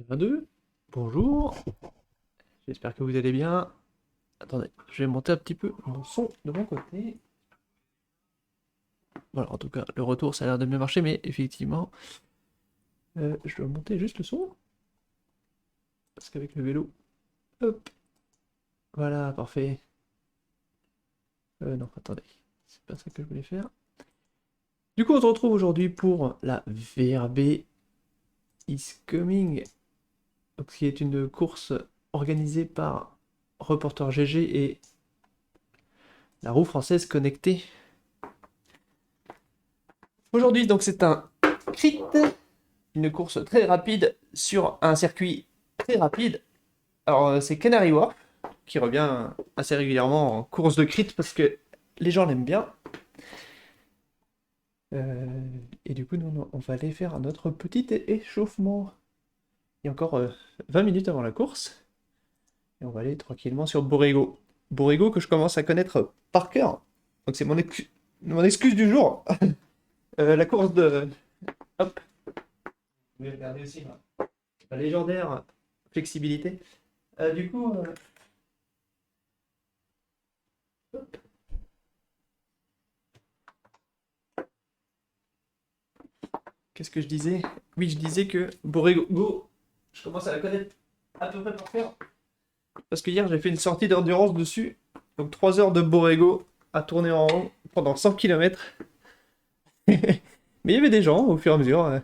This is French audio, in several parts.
22. Bonjour, j'espère que vous allez bien. Attendez, je vais monter un petit peu mon son de mon côté. Voilà, en tout cas, le retour, ça a l'air de bien marcher, mais effectivement, je dois monter juste le son. Parce qu'avec le vélo, hop, voilà, parfait. Non, attendez, c'est pas ça que je voulais faire. Du coup, on se retrouve aujourd'hui pour la VRB is Coming, donc, qui est une course organisée par Reporter GG et la roue française connectée. Aujourd'hui, donc, c'est un crit, une course très rapide sur un circuit très rapide. Alors, c'est Canary Wharf qui revient assez régulièrement en course de crit parce que les gens l'aiment bien. Et du coup, nous, on va aller faire notre petit échauffement. Il y a encore 20 minutes avant la course. Et on va aller tranquillement sur Borrego. Borrego que je commence à connaître par cœur. Donc, c'est mon excuse du jour. La course de. Hop. Vous pouvez regarder aussi la légendaire flexibilité. Du coup, hop. Qu'est-ce que je disais? Oui, je disais que Borrego, je commence à la connaître à peu près par cœur. Parce que hier, j'ai fait une sortie d'endurance dessus. Donc 3 heures de Borrego à tourner en rond pendant 100 km. Mais il y avait des gens au fur et à mesure.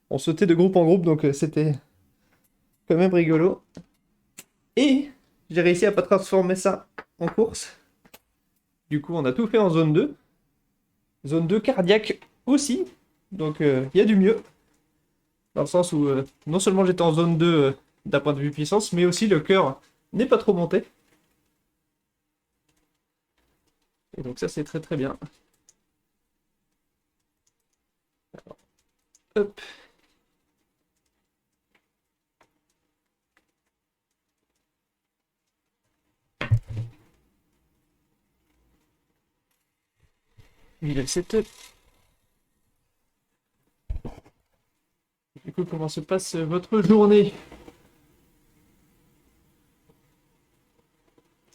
On sautait de groupe en groupe, donc c'était quand même rigolo. Et j'ai réussi à pas transformer ça en course. Du coup, on a tout fait en zone 2. Zone 2 cardiaque aussi. Donc il y a du mieux. Dans le sens où non seulement j'étais en zone 2 d'un point de vue puissance, mais aussi le cœur n'est pas trop monté. Et donc ça c'est très très bien. Alors, hop. Il a le setup. Du coup, comment se passe votre journée?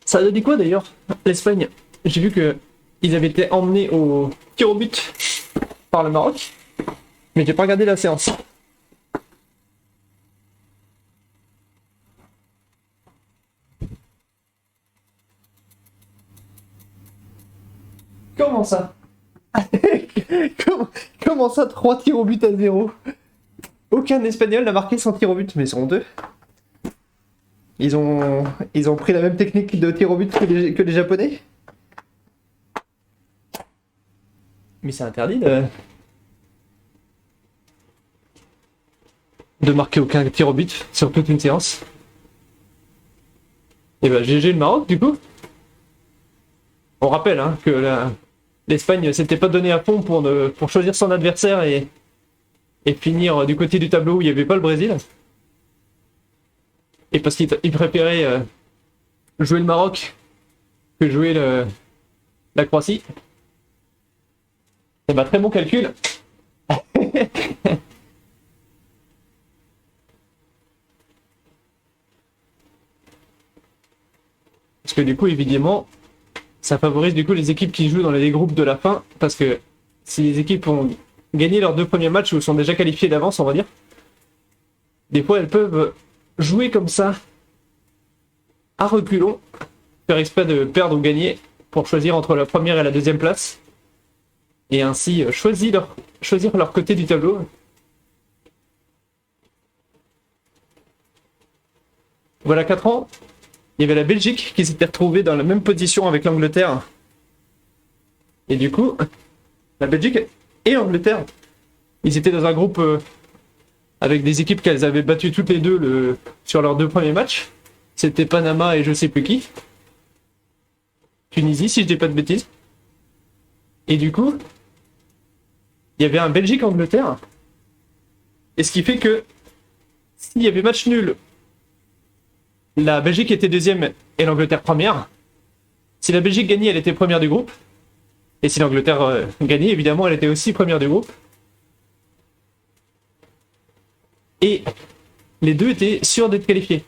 Ça a dit quoi d'ailleurs, l'Espagne? J'ai vu que ils avaient été emmenés au tir au but par le Maroc, mais j'ai pas regardé la séance. Comment ça? comment, comment ça, 3 tirs au but à 0? Aucun Espagnol n'a marqué son tir au but, mais ils sont deux. Ils ont, ils ont pris la même technique de tir au but que les Japonais. Mais c'est interdit de marquer aucun tir au but sur toute une séance. Et bah GG le Maroc du coup. On rappelle hein, que l'Espagne s'était pas donné à fond pour choisir son adversaire et finir du côté du tableau où il n'y avait pas le Brésil. Et parce qu'ils préféraient jouer le Maroc que jouer la Croatie. Et bah très bon calcul. Parce que du coup, évidemment, ça favorise du coup les équipes qui jouent dans les groupes de la fin. Parce que si les équipes ont gagné leurs 2 premiers matchs ou sont déjà qualifiées d'avance, on va dire, des fois elles peuvent jouer comme ça, à reculons, faire exprès de perdre ou gagner pour choisir entre la première et la deuxième place. Et ainsi choisir leur côté du tableau. Voilà 4 ans, il y avait la Belgique qui s'était retrouvée dans la même position avec l'Angleterre. Et du coup, la Belgique et l'Angleterre, ils étaient dans un groupe avec des équipes qu'elles avaient battues toutes les deux sur leurs 2 premiers matchs. C'était Panama et je sais plus qui. Tunisie, si je dis pas de bêtises. Et du coup, il y avait un Belgique-Angleterre. Et ce qui fait que s'il y avait match nul, la Belgique était deuxième et l'Angleterre première. Si la Belgique gagnait, elle était première du groupe. Et si l'Angleterre gagnait, évidemment, elle était aussi première du groupe. Et les deux étaient sûrs d'être qualifiés.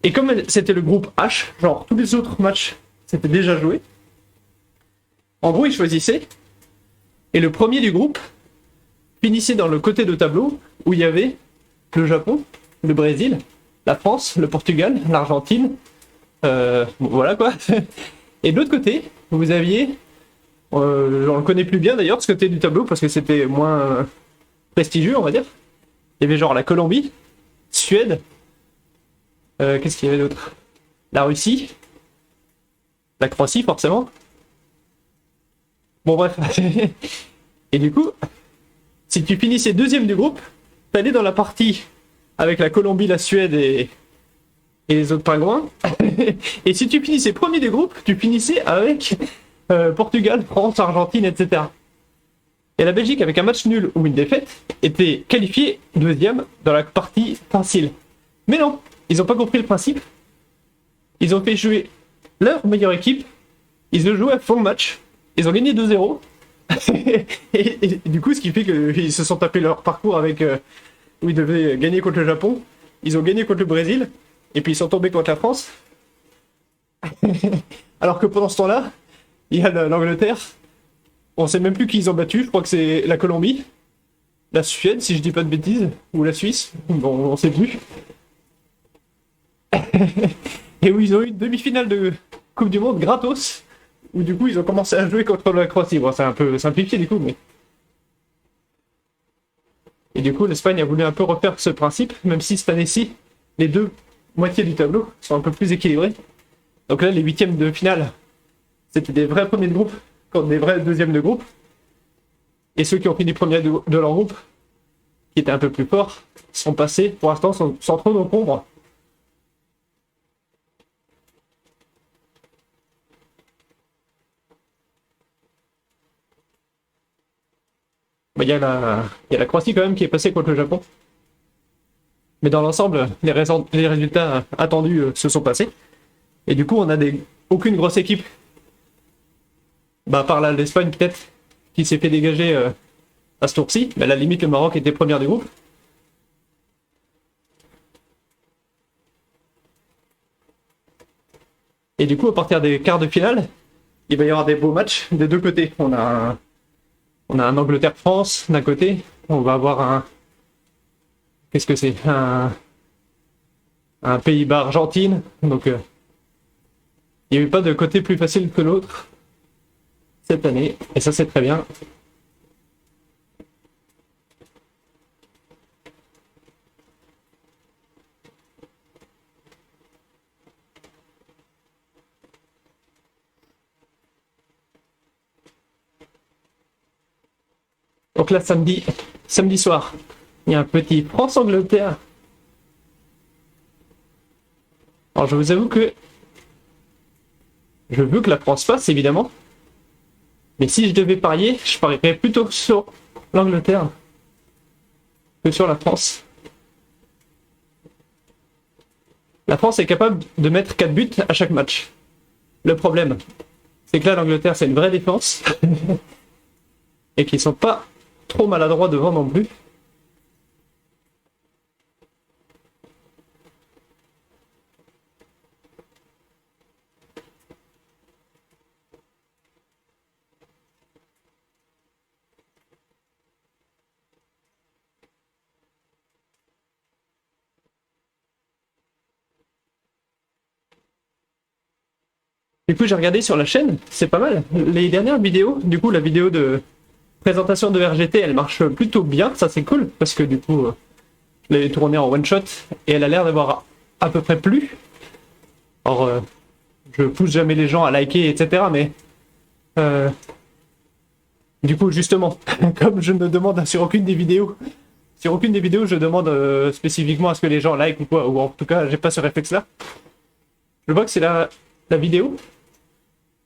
Et comme c'était le groupe H, genre tous les autres matchs s'étaient déjà joués, en gros ils choisissaient, et le premier du groupe finissait dans le côté de tableau où il y avait le Japon, le Brésil, la France, le Portugal, l'Argentine, voilà quoi. Et de l'autre côté, vous aviez, on le connaît plus bien d'ailleurs, ce côté du tableau parce que c'était moins prestigieux, on va dire. Il y avait genre la Colombie, Suède, qu'est-ce qu'il y avait d'autre? La Russie, la Croatie forcément. Bon bref. Et du coup, si tu finissais deuxième du groupe, t'allais dans la partie avec la Colombie, la Suède et les autres pingouins. Et si tu finissais premier du groupe, tu finissais avec Portugal, France, Argentine, etc. Et la Belgique, avec un match nul ou une défaite, était qualifiée deuxième dans la partie facile. Mais non, ils n'ont pas compris le principe. Ils ont fait jouer leur meilleure équipe. Ils ont joué à fond le match. Ils ont gagné 2-0. et du coup, ce qui fait qu'ils se sont tapés leur parcours avec où ils devaient gagner contre le Japon. Ils ont gagné contre le Brésil. Et puis ils sont tombés contre la France. Alors que pendant ce temps-là, il y a l'Angleterre. On sait même plus qui ils ont battu. Je crois que c'est la Colombie. La Suède, si je dis pas de bêtises. Ou la Suisse. Bon, on sait plus. Et où ils ont eu une demi-finale de Coupe du Monde gratos. Où du coup ils ont commencé à jouer contre la Croatie. Bon, c'est un peu simplifié du coup, mais... Et du coup, l'Espagne a voulu un peu refaire ce principe, même si cette année-ci, les deux moitiés du tableau sont un peu plus équilibrés. Donc là, les huitièmes de finale, c'était des vrais premiers de groupe contre des vrais deuxièmes de groupe. Et ceux qui ont fini premiers de leur groupe, qui étaient un peu plus forts, sont passés, pour l'instant, sans trop d'encombre. Il y a la Croatie quand même qui est passée contre le Japon. Mais dans l'ensemble, les résultats attendus se sont passés. Et du coup, on a aucune grosse équipe, par là l'Espagne peut-être, qui s'est fait dégager à ce tour-ci. Mais à la limite, le Maroc était première du groupe. Et du coup, à partir des quarts de finale, il va y avoir des beaux matchs des deux côtés. On a un Angleterre-France d'un côté. On va avoir un... Qu'est-ce que c'est? Un Pays-Bas-Argentine. Donc, il n'y a eu pas de côté plus facile que l'autre cette année. Et ça, c'est très bien. Donc là, samedi soir, il y a un petit France-Angleterre. Alors je vous avoue que je veux que la France passe, évidemment. Mais si je devais parier, je parierais plutôt sur l'Angleterre que sur la France. La France est capable de mettre 4 buts à chaque match. Le problème, c'est que là, l'Angleterre, c'est une vraie défense. Et qu'ils sont pas trop maladroits devant non plus. Du coup, j'ai regardé sur la chaîne, c'est pas mal. Les dernières vidéos, du coup, la vidéo de présentation de RGT, elle marche plutôt bien, ça c'est cool, parce que du coup, je l'ai tournée en one shot, et elle a l'air d'avoir à peu près plu. Alors, je pousse jamais les gens à liker, etc., mais... du coup, justement, comme je ne demande sur aucune des vidéos, je demande spécifiquement à ce que les gens like ou quoi, ou en tout cas, j'ai pas ce réflexe-là. Je vois que c'est la vidéo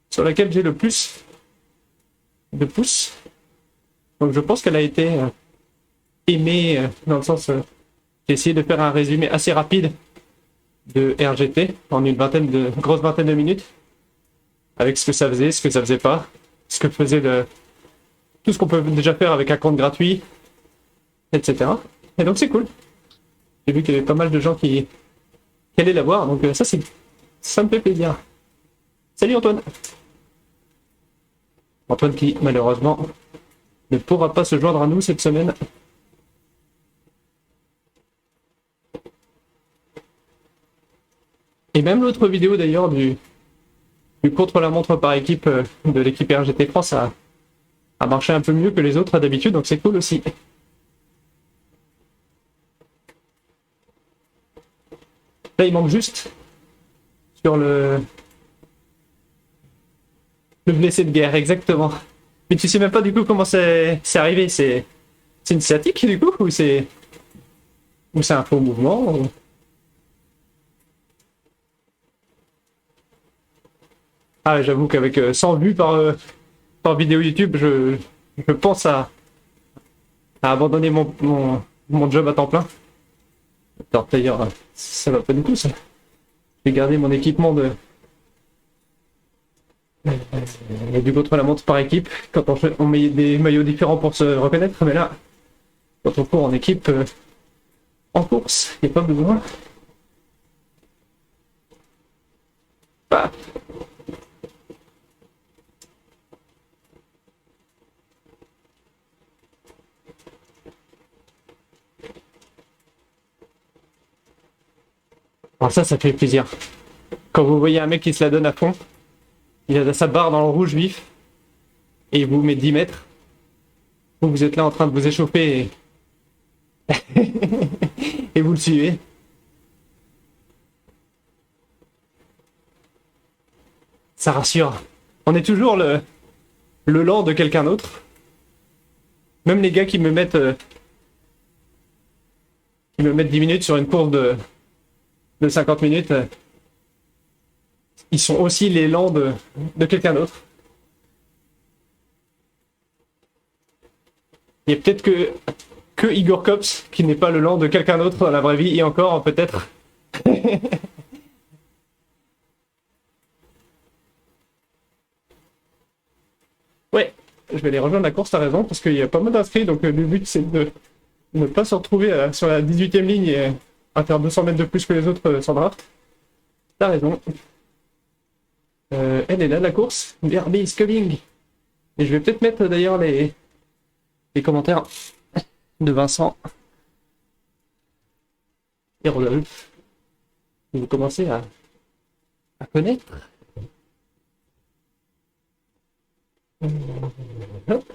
sur laquelle j'ai le plus de pouces. Donc je pense qu'elle a été aimée dans le sens... j'ai essayé de faire un résumé assez rapide de RGT en une grosse vingtaine de minutes. Avec ce que ça faisait pas, ce que faisait tout ce qu'on peut déjà faire avec un compte gratuit, etc. Et donc c'est cool. J'ai vu qu'il y avait pas mal de gens qui allaient la voir, donc ça me fait plaisir. Salut Antoine. Antoine qui malheureusement ne pourra pas se joindre à nous cette semaine. Et même l'autre vidéo d'ailleurs du contre-la-montre par équipe de l'équipe RGT France a marché un peu mieux que les autres d'habitude, donc c'est cool aussi. Là, il manque juste sur le blessé de guerre, exactement. Mais tu sais même pas du coup comment c'est arrivé. C'est une sciatique du coup ou c'est un faux mouvement ou... Ah, j'avoue qu'avec 100 vues par vidéo YouTube, je pense à abandonner mon job à temps plein. Alors, d'ailleurs, ça va pas du tout ça. J'ai gardé mon équipement du contre-la-montre par équipe quand on met des maillots différents pour se reconnaître, mais là, quand on court en équipe, en course, il n'y a pas besoin. Bah. Alors ça fait plaisir. Quand vous voyez un mec qui se la donne à fond, il a sa barre dans le rouge vif, et il vous met 10 mètres, vous êtes là en train de vous échauffer et vous le suivez. Ça rassure. On est toujours le lent de quelqu'un d'autre. Même les gars qui me mettent 10 minutes sur une course de 50 minutes, ils sont aussi les lents de quelqu'un d'autre. Il y a peut-être que Igor Kops qui n'est pas le lent de quelqu'un d'autre dans la vraie vie, et encore peut-être. Ouais, je vais aller rejoindre la course, t'as raison, parce qu'il y a pas mal d'inscrits, donc le but c'est de ne pas se retrouver sur la 18e ligne et à faire 200 mètres de plus que les autres sans draft. T'as raison. Elle est là, la course. BRB is coming. Et je vais peut-être mettre d'ailleurs les commentaires de Vincent et Rodolphe. Vous commencez à connaître. Hop.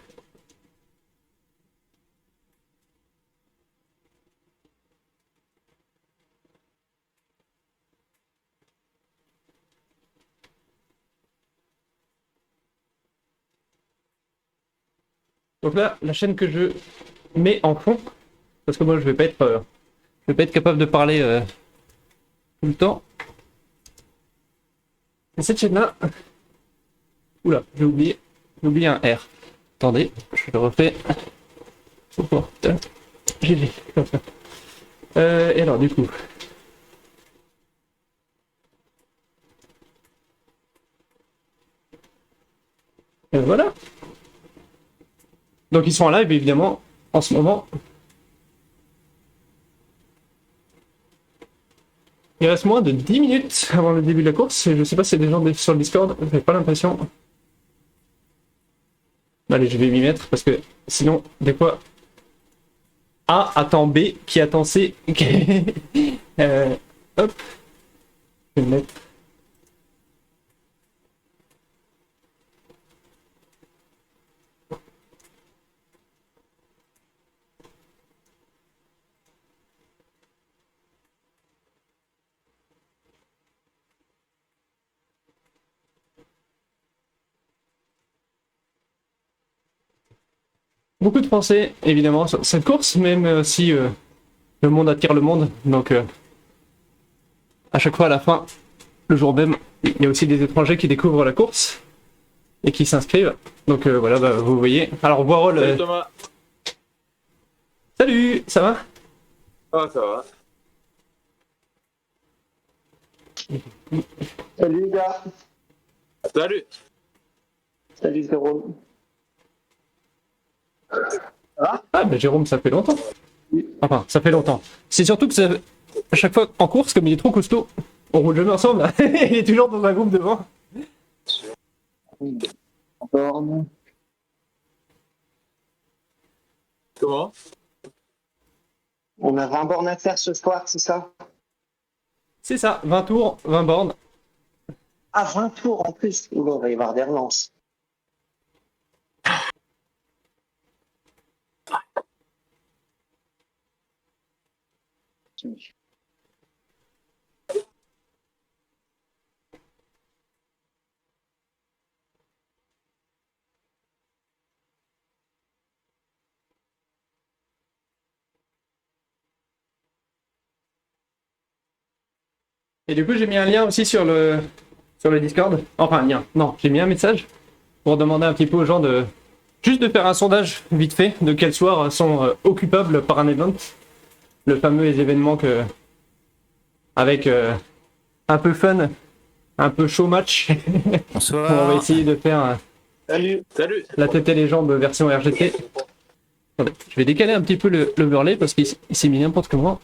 Donc là, la chaîne que je mets en fond, parce que moi je vais pas être capable de parler tout le temps. Et cette chaîne-là, oula, j'ai oublié un R. Attendez, je le refais. Oh, GG. Et alors du coup. Voilà. Donc ils sont en live évidemment en ce moment. Il reste moins de 10 minutes avant le début de la course. Et je sais pas si c'est des gens sur le Discord, j'ai pas l'impression. Allez, je vais m'y mettre parce que sinon, des fois, A attend B qui attend C. Hop. Je vais me mettre. Beaucoup de Français, évidemment, sur cette course, même si le monde attire le monde. Donc, à chaque fois, à la fin, le jour même, il y a aussi des étrangers qui découvrent la course et qui s'inscrivent. Donc voilà, bah, vous voyez. Alors, Boirol... Salut Thomas. Salut, ça va? Ah, ça va. Salut les gars. Salut. Salut Jérôme. Ah, bah Jérôme, ça fait longtemps. Oui. Enfin, ça fait longtemps. C'est surtout que à chaque fois en course, comme il est trop costaud, on roule jamais ensemble. Là. Il est toujours dans un groupe devant. Borne. Comment? On a 20 bornes à faire ce soir, c'est ça? C'est ça, 20 tours, 20 bornes. Ah, 20 tours en plus. Oula, il va y avoir des relances. Et du coup, j'ai mis un lien aussi sur le Discord. Enfin, un lien. Non, j'ai mis un message pour demander un petit peu aux gens de juste de faire un sondage vite fait de quels soirs sont occupables par un event. Le fameux événement avec un peu fun, un peu show match. Bonsoir. On va essayer de faire Salut. Salut. la tête et les jambes version RGT. Attendez, je vais décaler un petit peu l'overlay parce qu'il s'est mis n'importe comment.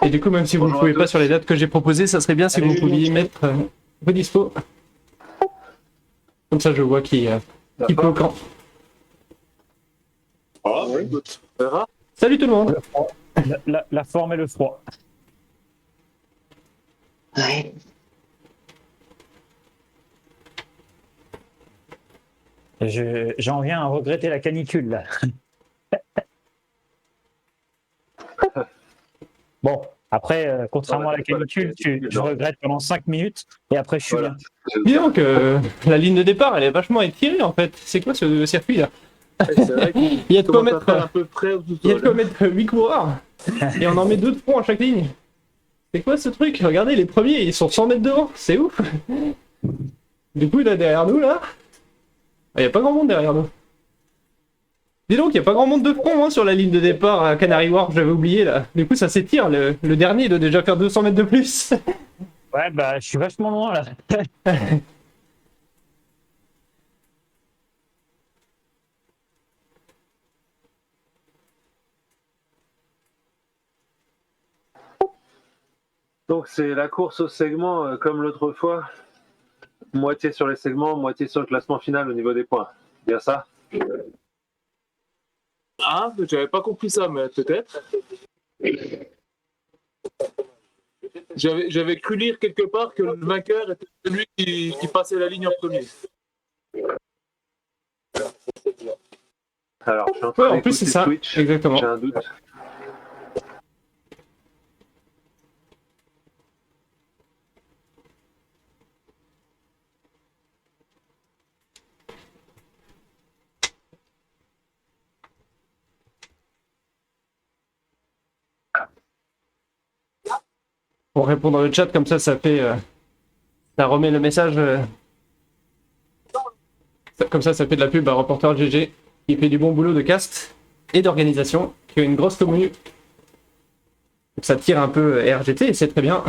Et du coup, même si vous ne Bonjour pouvez à pas tous. sur les dates que j'ai proposées, ça serait bien si vous pouviez mettre vos dispo. Comme ça, je vois qui peut quand. Ah, oui. Écoute, on verra. Salut tout le monde. La forme et le froid. Ouais. J'en viens à regretter la canicule là. Bon, après, contrairement à la canicule, je regrette pendant 5 minutes et après je suis Voilà. bien. Dis donc, la ligne de départ, elle est vachement étirée en fait. C'est quoi ce circuit là? C'est vrai qu'il Il y a de quoi commence à mettre, faire un peu près au il y a de quoi sous-sol. mettre 8 coureurs. Et on en met 2 de front à chaque ligne. C'est quoi ce truc? Regardez, les premiers, ils sont 100 mètres devant. C'est ouf. Du coup, là, derrière nous, là, il n'y a pas grand monde derrière nous. Dis donc, il n'y a pas grand monde de front hein, sur la ligne de départ à Canary Wharf, j'avais oublié là. Du coup, ça s'étire. Le dernier, il doit déjà faire 200 mètres de plus. Ouais, bah je suis vachement loin là. Donc c'est la course au segment comme l'autre fois. Moitié sur les segments, moitié sur le classement final au niveau des points. Bien ça? Ah, j'avais pas compris ça, mais peut-être. J'avais cru lire quelque part que le vainqueur était celui qui passait la ligne en premier. Alors, je suis en train Ouais, en plus, c'est d'écouter ça. Twitch. Exactement. J'ai un doute. Pour répondre dans le chat, comme ça fait. Ça remet le message. Comme ça fait de la pub à Reporter GG, qui fait du bon boulot de cast et d'organisation, qui a une grosse commune. Donc ça tire un peu RGT et c'est très bien.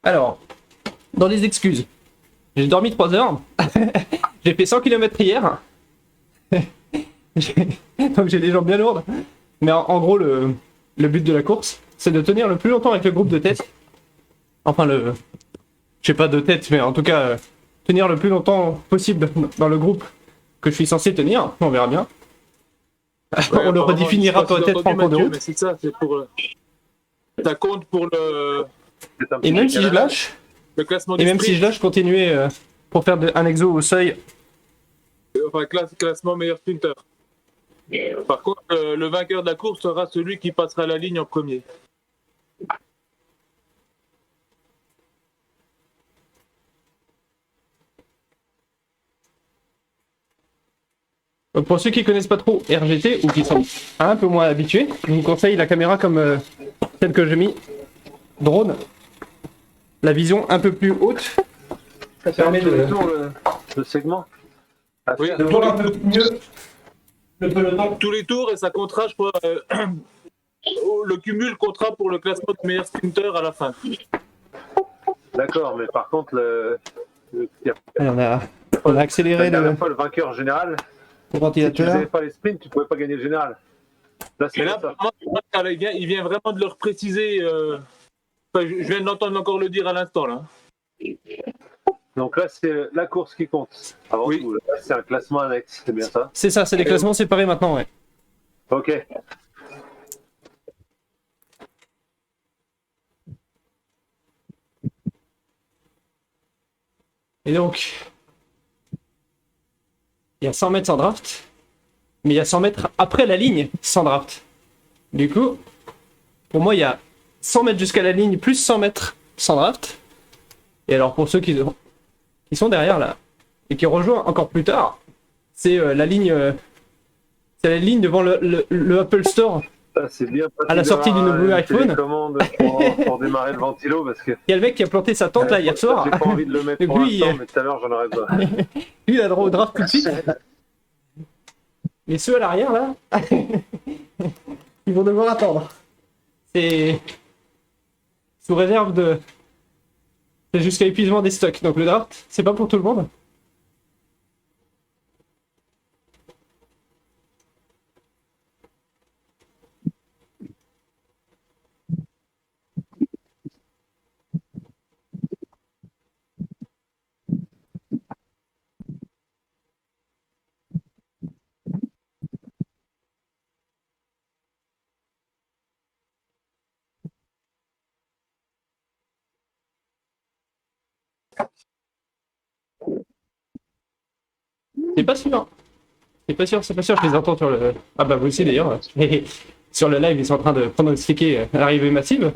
Alors, dans les excuses, j'ai dormi 3 heures, j'ai fait 100 km hier, donc j'ai les jambes bien lourdes. Mais en gros, le but de la course, c'est de tenir le plus longtemps avec le groupe de tête. Enfin, je sais pas de tête, mais en tout cas, tenir le plus longtemps possible dans le groupe que je suis censé tenir. On verra bien. On le redéfinira peut-être en cours de route. Mais c'est ça, c'est pour. Ça compte pour Et même si je lâche, le classement et du même sprint. si je lâche, continuer pour faire un exo au seuil. Enfin, classement meilleur sprinter. Par contre, le vainqueur de la course sera celui qui passera la ligne en premier. Pour ceux qui connaissent pas trop RGT ou qui sont un peu moins habitués, je vous conseille la caméra comme celle que j'ai mis, drone. La vision un peu plus haute, ça permet Tous les de tours, le segment. Ah, Oui, de voir un peu mieux le peloton. tous les tours et ça comptera, je crois, le cumul comptera pour le classement de meilleur sprinter à la fin. D'accord, mais par contre, Allez, on a accéléré la dernière le fois, le vainqueur général, si tu ventilateur. faisais pas les sprints, tu pouvais pas gagner le général. Là, c'est Et là, ça. vraiment, il vient vraiment de leur préciser. Enfin, je viens d'entendre encore le dire à l'instant là. Donc là, c'est la course qui compte. Avant Oui. tout, là, c'est un classement annexe, c'est bien ça? C'est ça, c'est les classements séparés maintenant, ouais. Ok. Et donc, il y a 100 mètres sans draft, mais il y a 100 mètres après la ligne sans draft. Du coup, pour moi, il y a 100 mètres jusqu'à la ligne plus 100 mètres sans draft. Et alors, pour ceux qui sont derrière là, et qui rejoignent encore plus tard, c'est la ligne devant le Apple Store. Ça, c'est bien À la sortie du nouveau iPhone. Commande pour démarrer le ventilo parce que Il y a le mec qui a planté sa tente là hier soir. j'ai pas envie de le mettre pour Lui, l'instant, mais tout à l'heure j'en aurais besoin. Lui, il a droit au draft tout de suite. Mais ceux à l'arrière, là, ils vont devoir attendre. C'est sous réserve de... C'est jusqu'à épuisement des stocks. Donc le draft, c'est pas pour tout le monde. C'est pas sûr. C'est pas sûr, c'est pas sûr. Je les entends sur le... Ah bah vous aussi d'ailleurs. Et sur le live, ils sont en train de pronostiquer l'arrivée massive.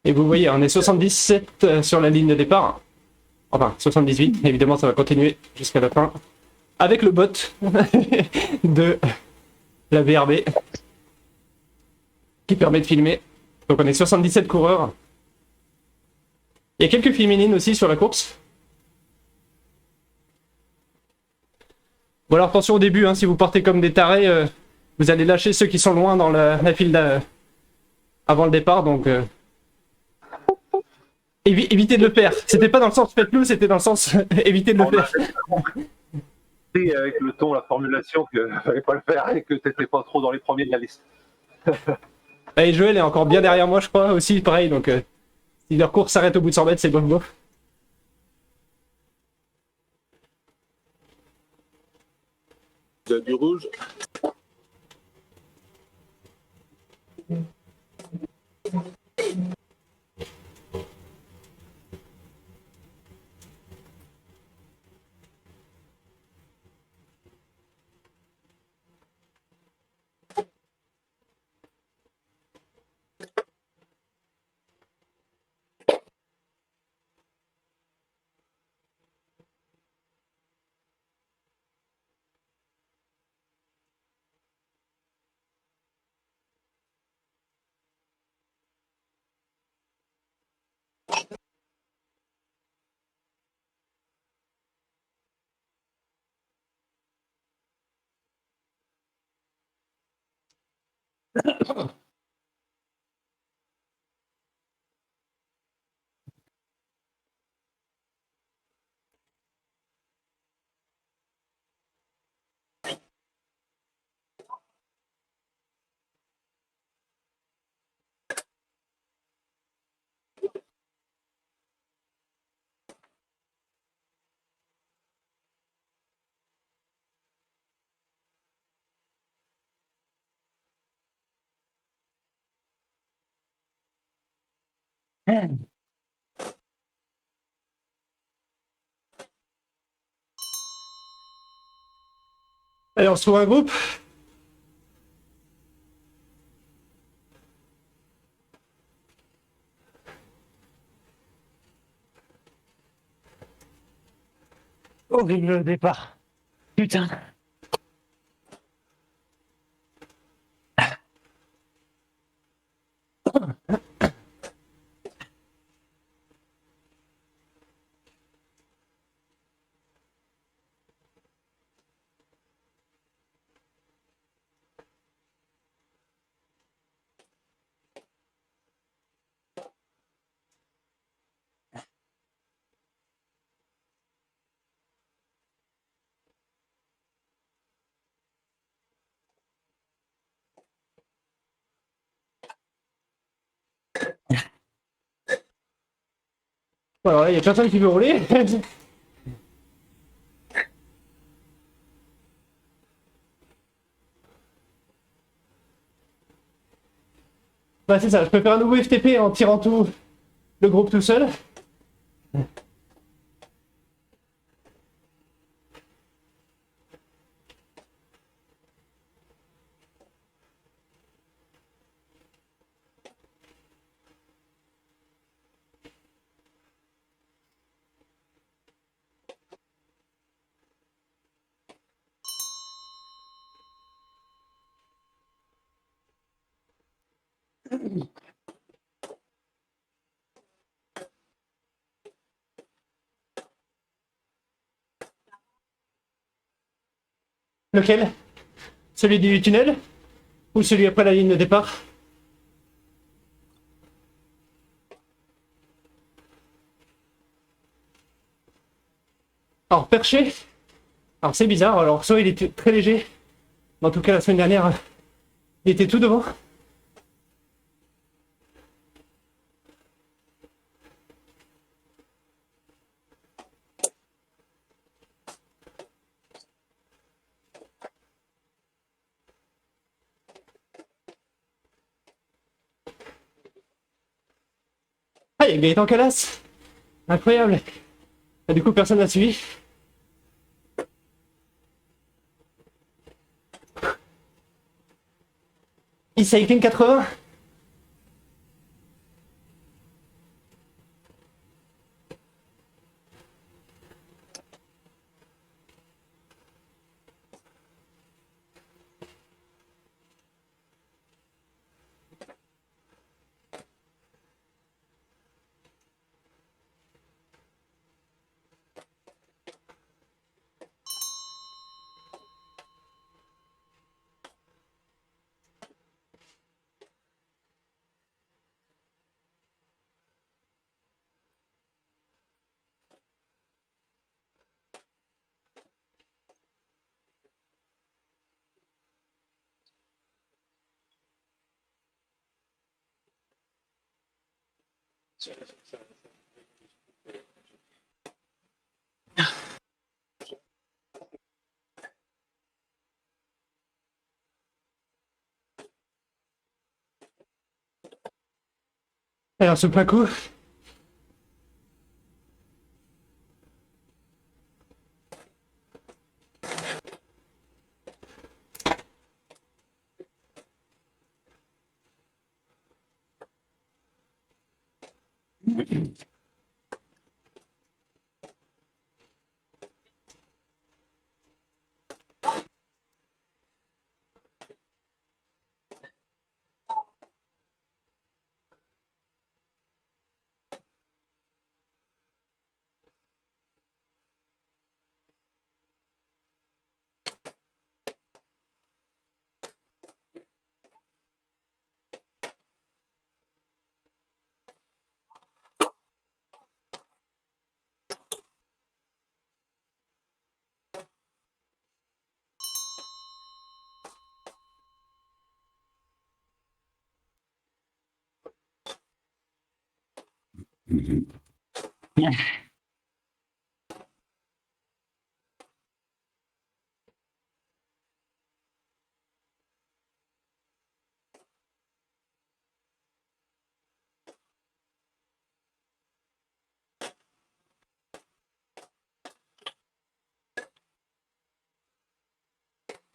Et vous voyez, on est 77 sur la ligne de départ. Enfin, 78. Évidemment, ça va continuer jusqu'à la fin. Avec le bot de la VRB qui permet de filmer. Donc on est 77 coureurs. Il y a quelques féminines aussi sur la course. Bon alors attention au début, hein, si vous partez comme des tarés, vous allez lâcher ceux qui sont loin dans la file avant le départ, donc évitez de le faire. C'était pas dans le sens faites-le, c'était dans le sens évitez de le faire. Et avec le ton, la formulation que fallait pas le faire et que t'étais pas trop dans les premiers de la liste. Et Joël est encore bien derrière moi, je crois, aussi, pareil, donc si leur course s'arrête au bout de 100 mètres, c'est bof bof. Il y a du rouge. Allez, on se trouve un groupe. Horrible le départ. Putain. Bon, alors là, il y a personne qui veut rouler. Bah c'est ça, je peux faire un nouveau FTP en tirant tout le groupe tout seul. Lequel? Celui du tunnel? Ou celui après la ligne de départ? Alors perché, alors c'est bizarre, alors soit il était très léger, mais en tout cas la semaine dernière, il était tout devant. Ah, il y a Gaëtan Calas! Incroyable! Et du coup, personne n'a suivi. E-Cycling 80? Alors, ce plein coup.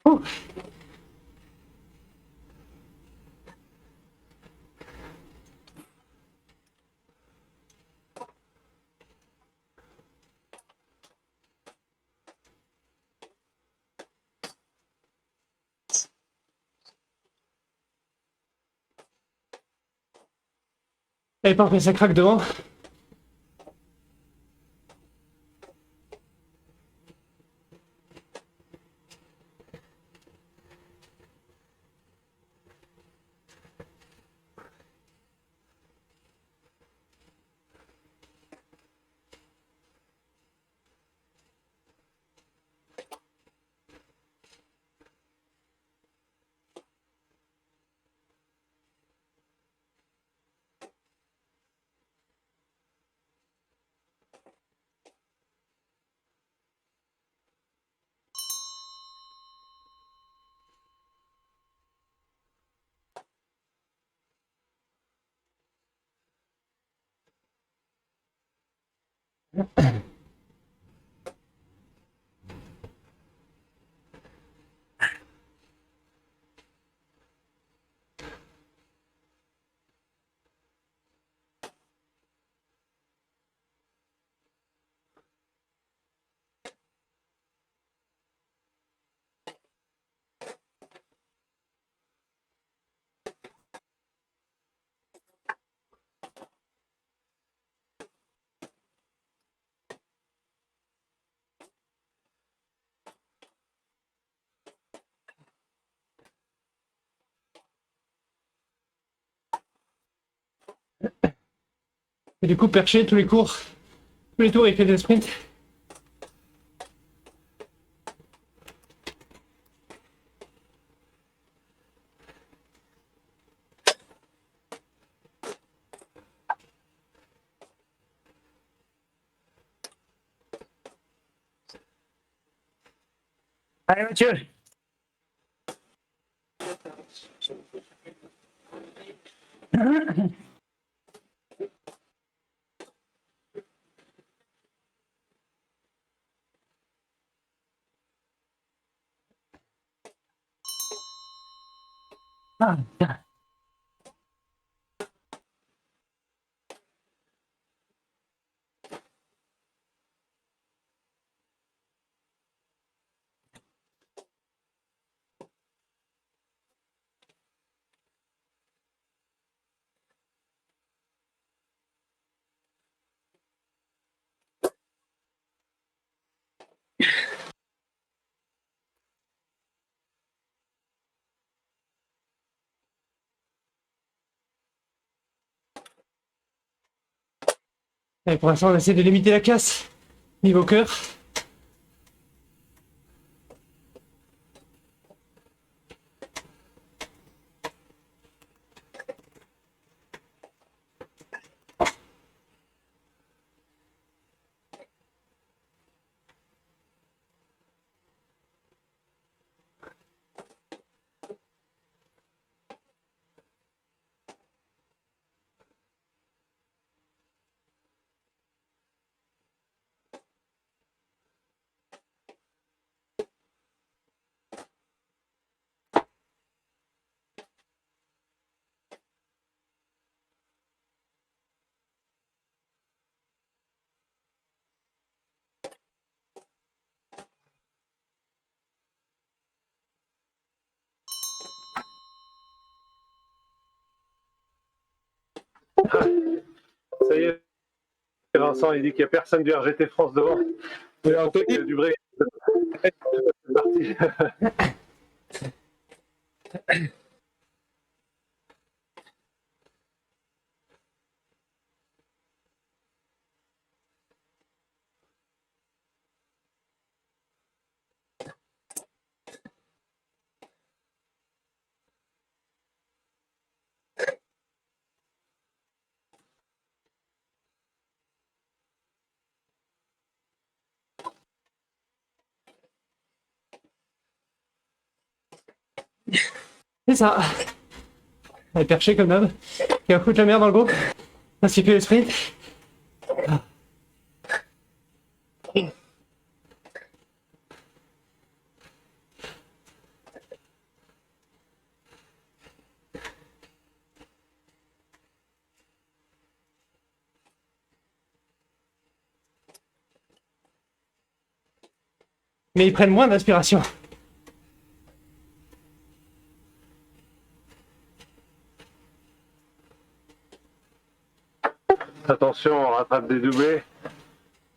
Ouh. Allez, parfait, ça craque devant. Et du coup, perché, tous les tours, il fait des sprints. Allez, Mathieu. Ah, putain. Et pour l'instant, on essaie de limiter la casse. Niveau cœur. Ça y est, Vincent, il dit qu'il n'y a personne du RGT France devant. Et Anthony, Du vrai. C'est parti. C'est ça. Allez, perché comme d'hab. Il va foutre la merde dans le groupe. Parce qu'il fait le sprint. Mais ils prennent moins d'inspiration. Attention, on rattrape des doublés.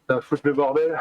Ça va foutre le bordel.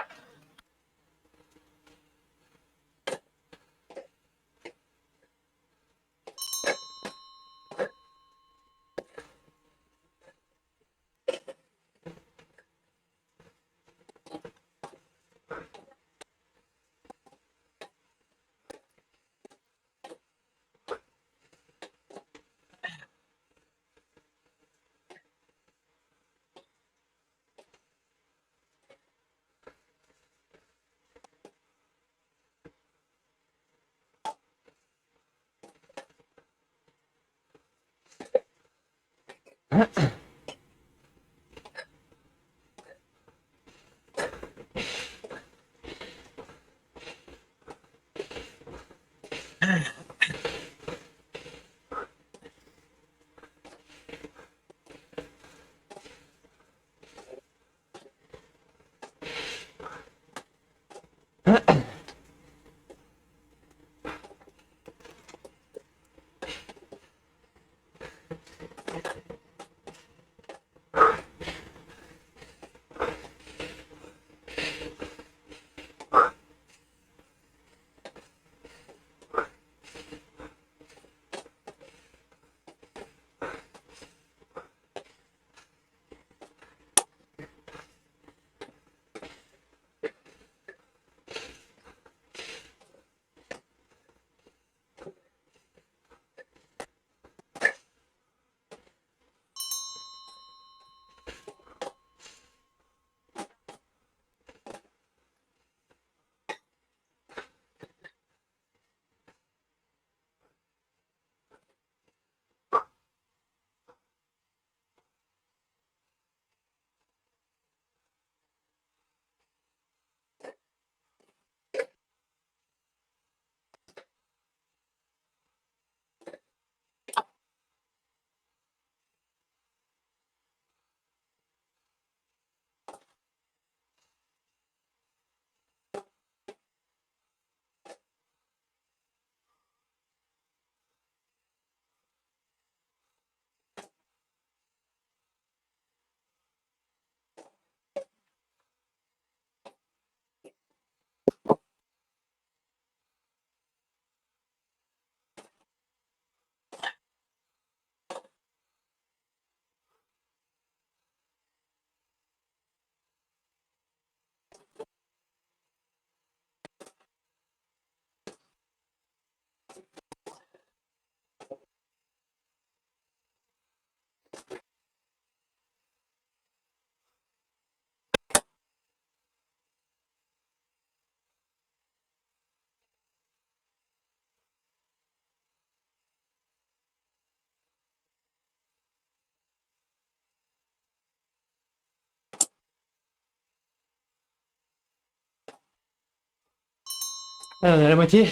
Ah, on est à la moitié.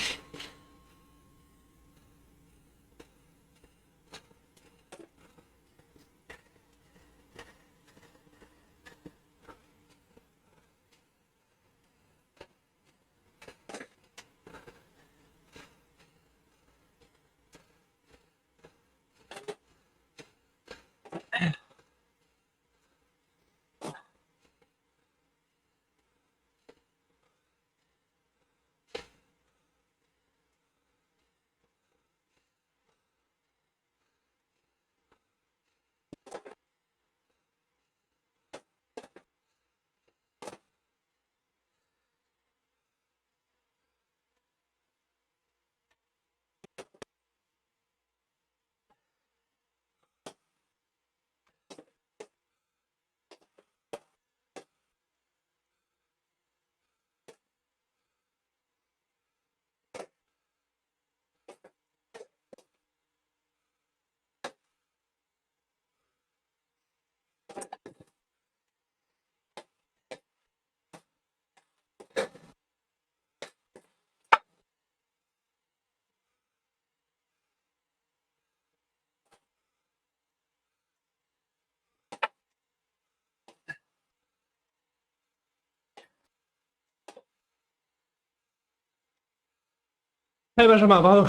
Allez, Benjamin, bravo.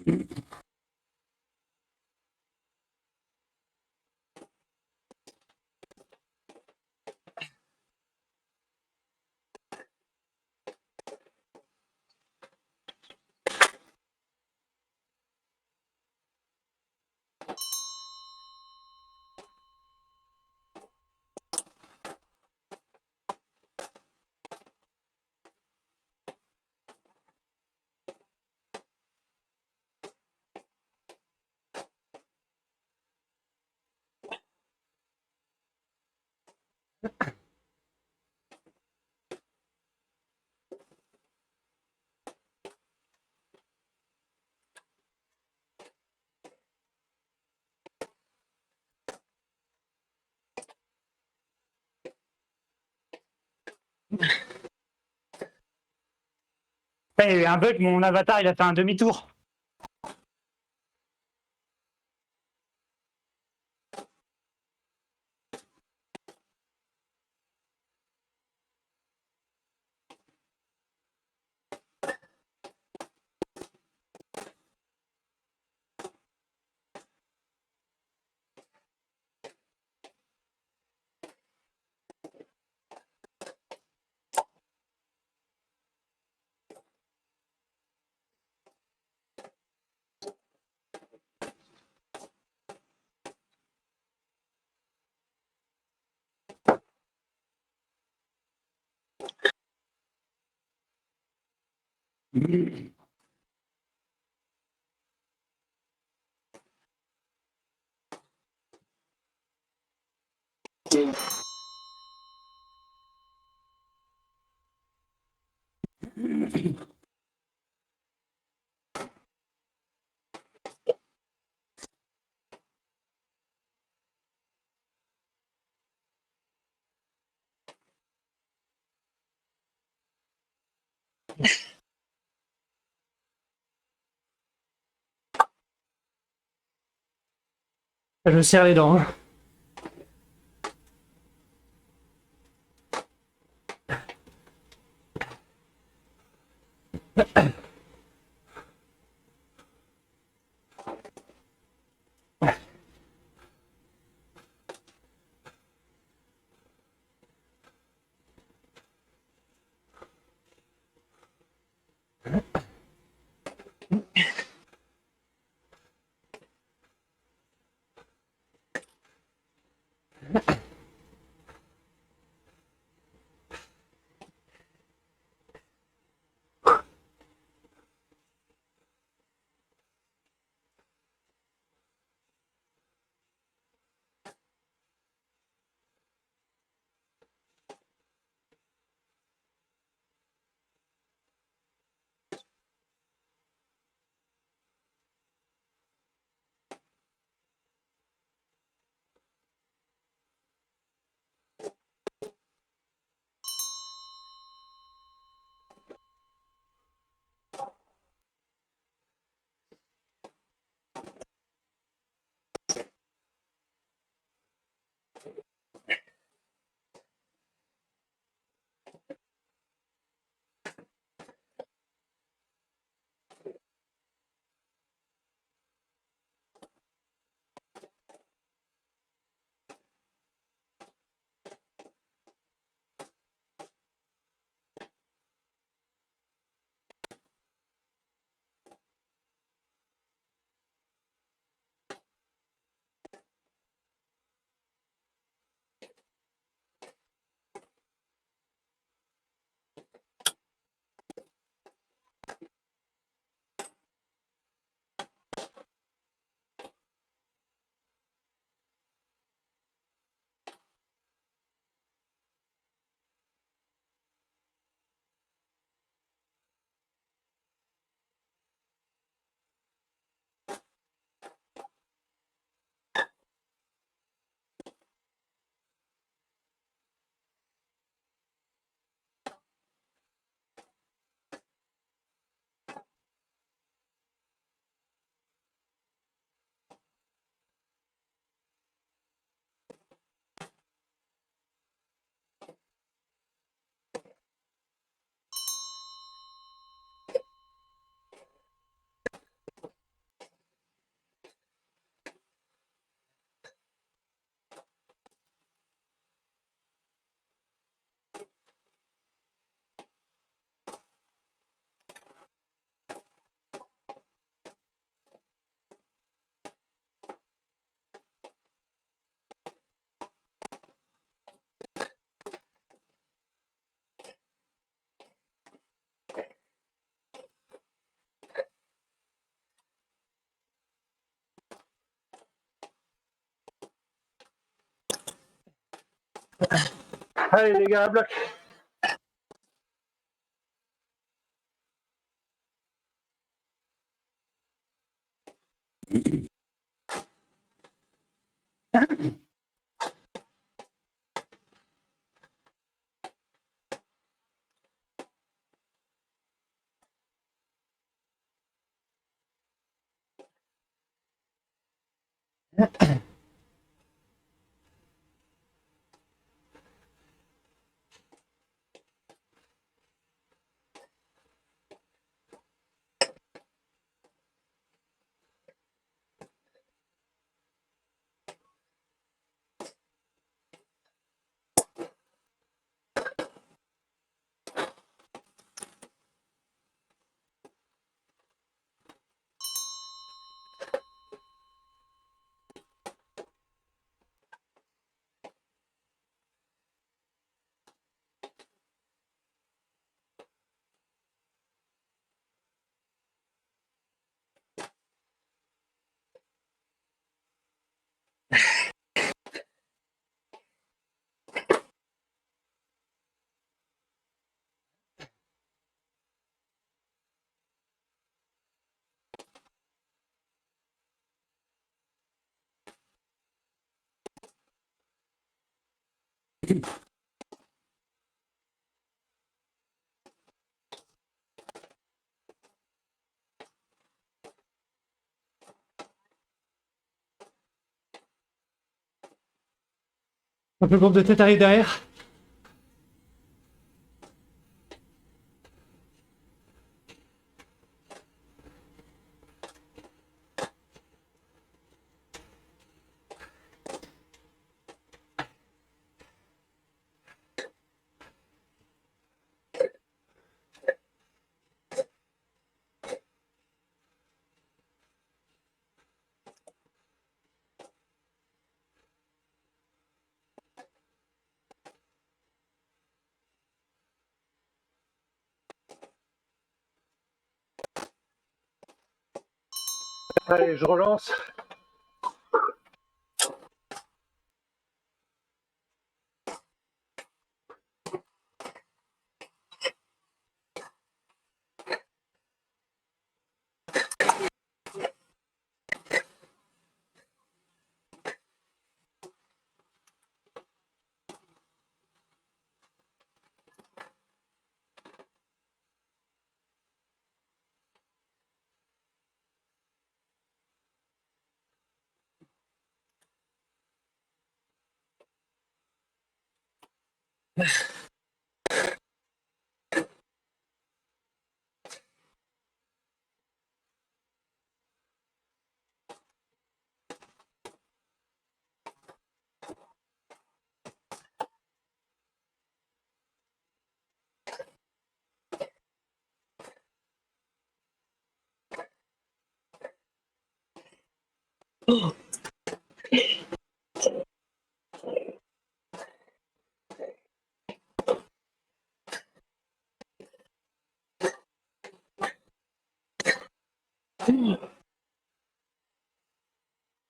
Il y a eu un bug, mon avatar il a fait un demi-tour. Je me serre les dents. Hein. Allez les gars, à bloc. Un peu de pompe de tête arrive derrière. Allez, je relance.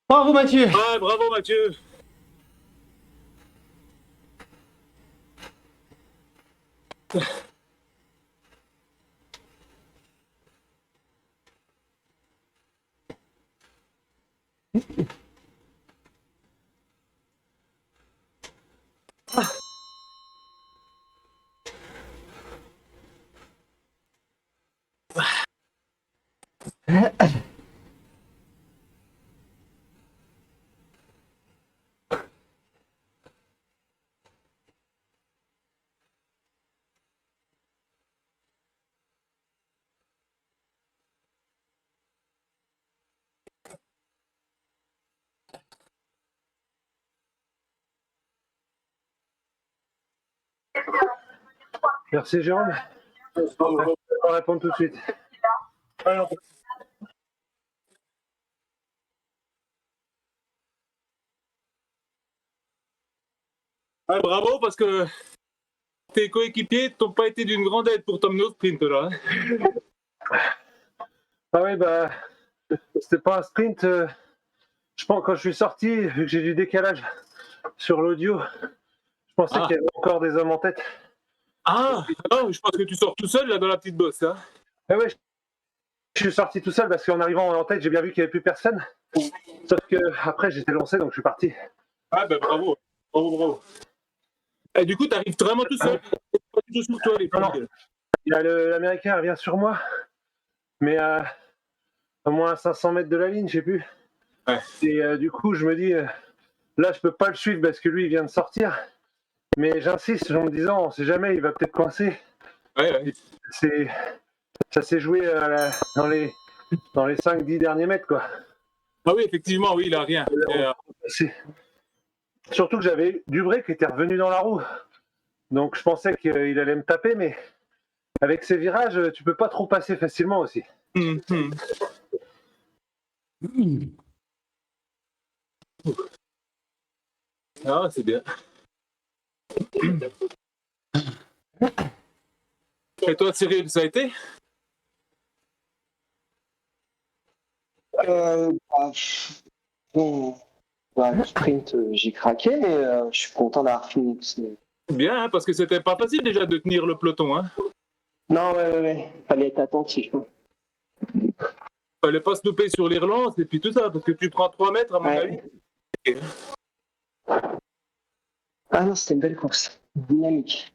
Bravo Mathieu. Ouais, bravo Mathieu. Merci Jérôme. Je vais répondre tout de suite. Ouais, bravo parce que tes coéquipiers t'ont pas été d'une grande aide pour t'emmener au sprint là. Ah oui, bah, c'était pas un sprint. Je pense quand je suis sorti, vu que j'ai du décalage sur l'audio, je pensais qu'il y avait encore des hommes en tête. Ah, non, je pense que tu sors tout seul là dans la petite bosse. Hein. Ah ouais, je suis sorti tout seul parce qu'en arrivant en tête, j'ai bien vu qu'il n'y avait plus personne. Sauf que après, j'étais lancé, donc je suis parti. Ah ben bravo, bravo. Et du coup, t'arrives vraiment tout seul. Pas du tout sur toi, les Non, flics. Il y a l'Américain revient sur moi, mais à moins 500 mètres de la ligne, je sais plus. Ouais. Et du coup, je me dis, là, je peux pas le suivre parce que lui, il vient de sortir. Mais j'insiste en me disant, on sait jamais, il va peut-être coincer. Ouais. Ça s'est joué dans les 5-10 derniers mètres, quoi. Ah oui, effectivement, oui, il a rien. Surtout que j'avais Dubré qui était revenu dans la roue. Donc je pensais qu'il allait me taper, mais avec ces virages, tu peux pas trop passer facilement aussi. Ah, c'est bien. Et toi, Cyril, ça a été? Bon, le sprint, j'ai craqué, mais je suis content d'avoir fini. Bien, hein, parce que c'était pas facile déjà de tenir le peloton. Hein. Non, ouais. Fallait être attentif. Fallait pas se louper sur les relances et puis tout ça, parce que tu prends 3 mètres à mon avis. Ah non, c'était une belle course. Dynamique.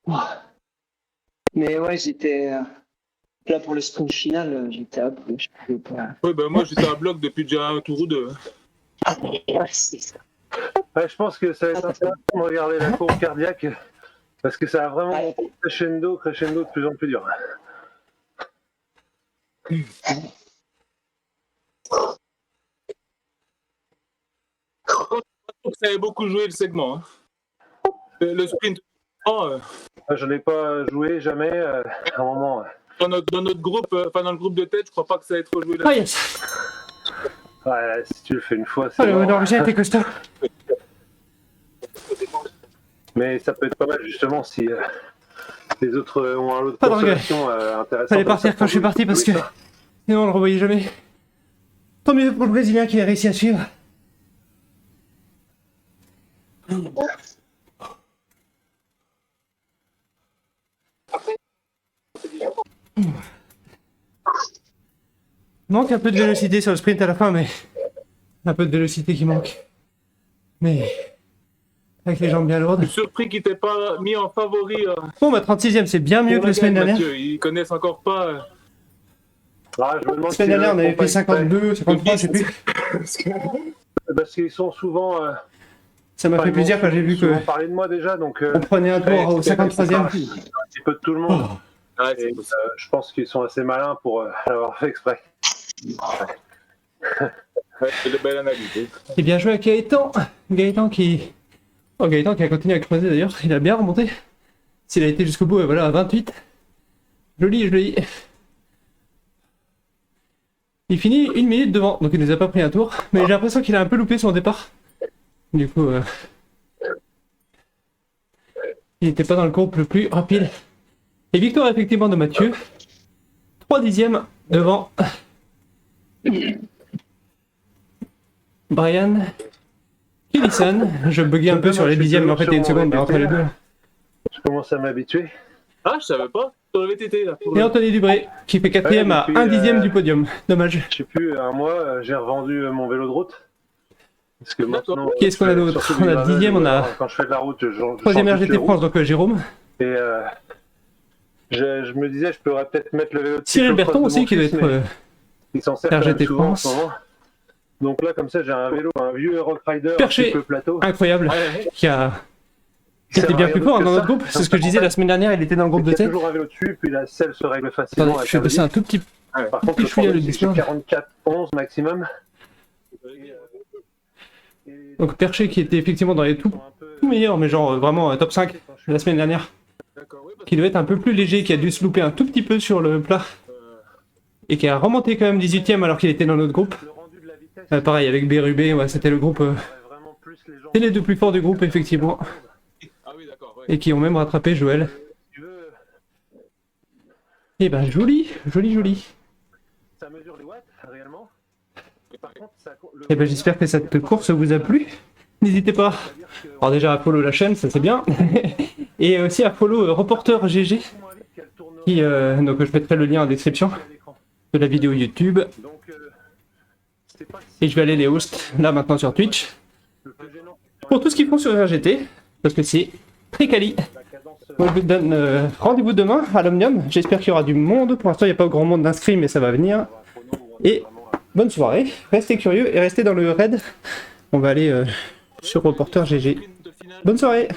Oh. Mais ouais, j'étais là pour le sprint final, j'étais à bout. Je pouvais pas. Oui, ben moi j'étais à bloc depuis déjà un tour ou deux. Ah, ouais, c'est ça. Ouais, je pense que ça va être intéressant de regarder la courbe cardiaque parce que ça a vraiment monté crescendo de plus en plus dur. Ça avait beaucoup joué le segment. Hein. Le sprint. Je n'ai pas joué jamais à un moment. Dans notre groupe, dans le groupe de tête, je crois pas que ça ait trop joué là. Ah yes. Ouais, si tu le fais une fois, c'est Oh, bon. non, j'ai été costaud. Mais ça peut être pas mal justement si les autres ont un lot de Pas de regret. consolation intéressant. Fallait partir quand je suis parti parce que sinon on le revoyait jamais. Tant mieux pour le Brésilien qui a réussi à suivre. Manque un peu de vélocité sur le sprint à la fin, mais un peu de vélocité qui manque. Mais avec les jambes bien Je lourdes. suis surpris qu'ils t'aient pas mis en favori. Bon, bah 36ème, c'est bien mieux que la semaine dernière. Mathieu, ils connaissent encore pas. Ah, je me demande La semaine dernière, on avait fait 52, 53, je sais plus. Parce qu'ils sont souvent. Ça m'a fait plaisir quand j'ai vu que parler de moi déjà, donc. on prenait un tour au 53ème. Un petit peu de tout le monde. Ah, Et, je pense qu'ils sont assez malins pour l'avoir fait exprès. c'est de belles analyses. Et bien joué à Gaëtan. Gaëtan qui a continué à creuser d'ailleurs. Il a bien remonté. S'il a été jusqu'au bout, voilà, à 28. Joli. Il finit 1 minute devant, donc il nous a pas pris un tour. Mais j'ai l'impression qu'il a un peu loupé son départ. Du coup, il n'était pas dans le groupe le plus rapide. Et victoire effectivement de Mathieu. 3 dixièmes devant Brian Killison. Je buguais un peu sur les dixièmes, mais en fait il y a une seconde mais entre les deux. Je commence à m'habituer. Ah, je savais pas. Sur le VTT là. Et Anthony Dubré qui fait 4ème à 1 dixième du podium. Dommage. Je sais plus, un mois, j'ai revendu mon vélo de route. Parce que maintenant, Qui est-ce qu'on a d'autre? On a 10ème, on a quand je fais de la route, je 3ème RGT France, donc Jérôme. Et je me disais, je pourrais peut-être mettre le vélo de Cyril cyclocross Berton de aussi mon qui doit fils, être mais il s'en sert quand même RGT souvent en France. ce moment. Donc là, comme ça, j'ai un vélo, un vieux Rock Rider, Perché. un petit peu plateau. Incroyable. Ouais. Qui était bien plus fort dans notre groupe. C'est ce que je disais la semaine dernière, il était dans le groupe de Il y a tête. toujours un vélo dessus, puis la selle se règle facilement. Attendez, avec je vais un passer un levier. tout petit Par contre, puis le je suis à le problème, c'est que j'ai Discord. 44-11 maximum. Donc Perché qui était effectivement dans les tout meilleurs, mais genre vraiment top 5 la semaine dernière. D'accord, oui, parce Qui doit être un peu plus léger, qui a dû se louper un tout petit peu sur le plat. Et qui a remonté quand même 18ème alors qu'il était dans notre groupe. le rendu de la vitesse, Pareil avec Bérubé, ouais, c'était le groupe. vraiment plus les gens. C'est les deux plus forts du groupe effectivement. Ah oui, d'accord. Ouais. Et qui ont même rattrapé Joël. Si tu veux, Et ben joli. ça mesure les watts réellement. Et par contre, ça, Et ben j'espère que cette course vous a plu. n'hésitez pas. Alors déjà à follow la chaîne, ça c'est bien. Et aussi à follow Reporter GG. Qui, donc je mettrai le lien en description de la vidéo YouTube. Et je vais aller les host là maintenant sur Twitch. Pour tout ce qu'ils font sur RGT. Parce que c'est très quali. Moi je vous donne rendez-vous demain à l'Omnium. J'espère qu'il y aura du monde. Pour l'instant il n'y a pas grand monde d'inscrits mais ça va venir. Et bonne soirée. Restez curieux et restez dans le raid. On va aller sur Reporter GG. Bonne soirée.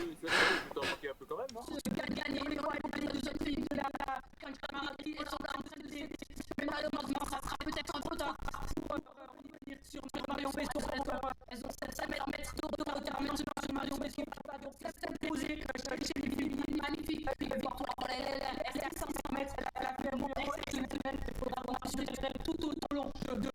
Malheureusement, ça sera peut-être trop tard pour revenir sur Marion Besson. Elles ont 7 mètres de hauteur sur Marion Besson. Donc, c'est posé chez les filles magnifiques. Victoire, elle est à 500 mètres. Elle a fait un bon exceptionnel. Il faudra voir tout au long de